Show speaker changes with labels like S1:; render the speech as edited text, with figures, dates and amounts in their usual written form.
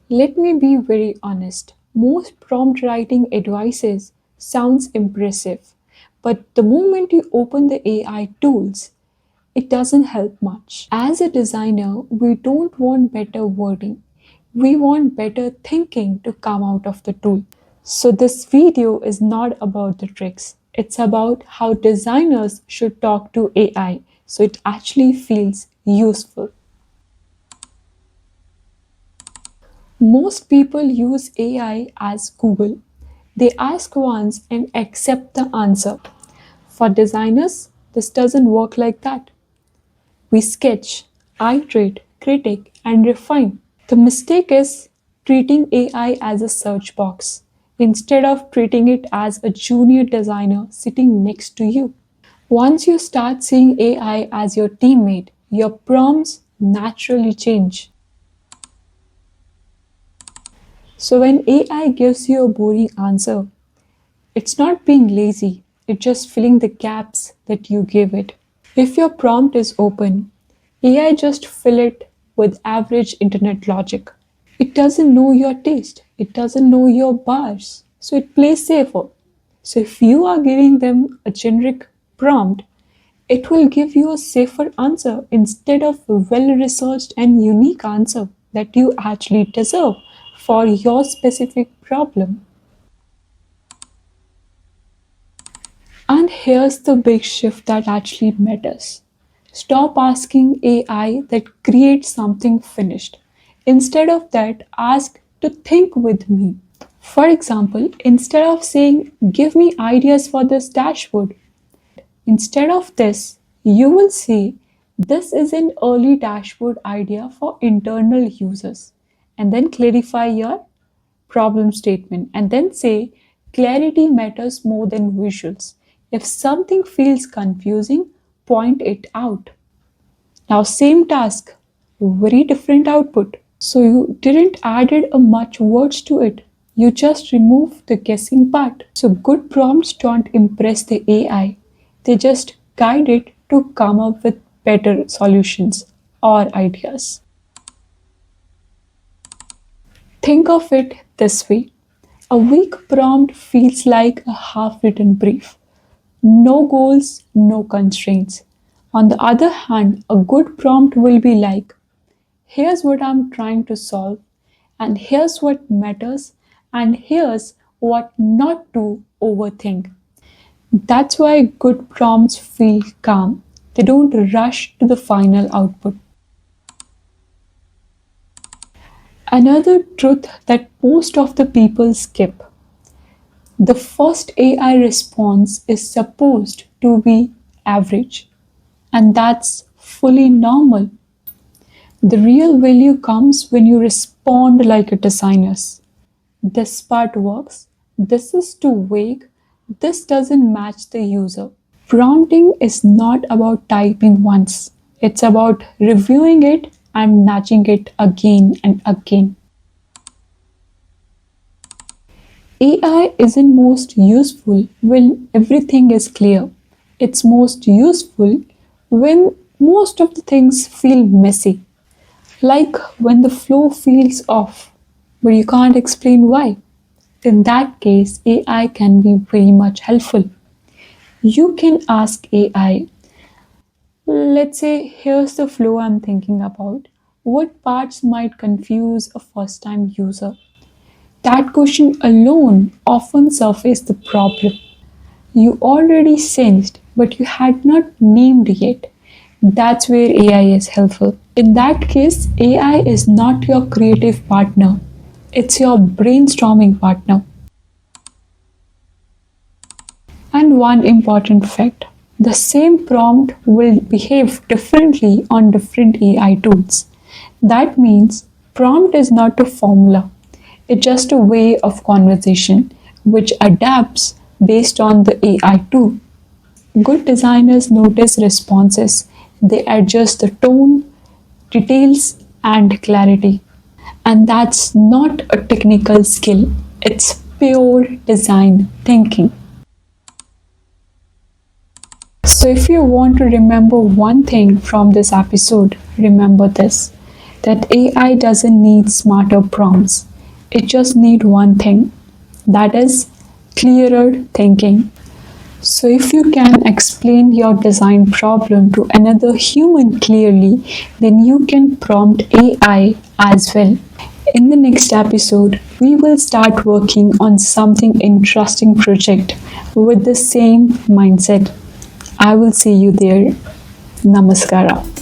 S1: Let me be very honest. Most prompt writing advices sounds impressive, but the moment you open the AI tools, it doesn't help much. As a designer, we don't want better wording. We want better thinking to come out of the tool. So, this video is not about the tricks. It's about how designers should talk to AI so it actually feels useful. Most people use AI as Google. They ask once and accept the answer. For designers, this doesn't work like that. We sketch, iterate, critique, and refine. The mistake is treating AI as a search box instead of treating it as a junior designer sitting next to you. Once you start seeing AI as your teammate, your prompts naturally change. So when AI gives you a boring answer, it's not being lazy, it's just filling the gaps that you gave it. If your prompt is open, AI just fill it with average internet logic. It doesn't know your taste, it doesn't know your bars, so it plays safer. So if you are giving them a generic prompt, it will give you a safer answer instead of a well researched and unique answer that you actually deserve for your specific problem. And here's the big shift that actually matters. Stop asking AI that creates something finished. Instead of that, ask to think with me. For example, instead of saying, give me ideas for this dashboard, instead of this, you will say, this is an early dashboard idea for internal users. And then clarify your problem statement and then say clarity matters more than visuals. If something feels confusing, point it out. Now, same task, very different output. So you didn't added a much words to it. You just removed the guessing part. So good prompts don't impress the AI. They just guide it to come up with better solutions or ideas. Think of it this way. A weak prompt feels like a half written brief. No goals, no constraints. On the other hand, a good prompt will be like, here's what I'm trying to solve, and here's what matters, and here's what not to overthink. That's why good prompts feel calm. They don't rush to the final output. Another truth that most of the people skip: the first AI response is supposed to be average, and that's fully normal. The real value comes when you respond like a designer's. This part works, this is too vague, this doesn't match the user. Prompting is not about typing once, it's about reviewing it and nudging it again and again. AI isn't most useful when everything is clear. It's most useful when most of the things feel messy, like when the flow feels off, but you can't explain why. In that case, AI can be very much helpful. You can ask AI, let's say, here's the flow I'm thinking about. What parts might confuse a first time user? That question alone often surfaces the problem you already sensed but you had not named yet. That's where AI is helpful. In that case, AI is not your creative partner, it's your brainstorming partner. And one important fact: the same prompt will behave differently on different AI tools. That means prompt is not a formula, it's just a way of conversation which adapts based on the AI tool. Good designers notice responses, they adjust the tone, details, and clarity. And that's not a technical skill, it's pure design thinking. So, if you want to remember one thing from this episode, remember this: that AI doesn't need smarter prompts. It just needs one thing, that is clearer thinking. So, if you can explain your design problem to another human clearly, then you can prompt AI as well. In the next episode, we will start working on something interesting project with the same mindset. I will see you there. Namaskara.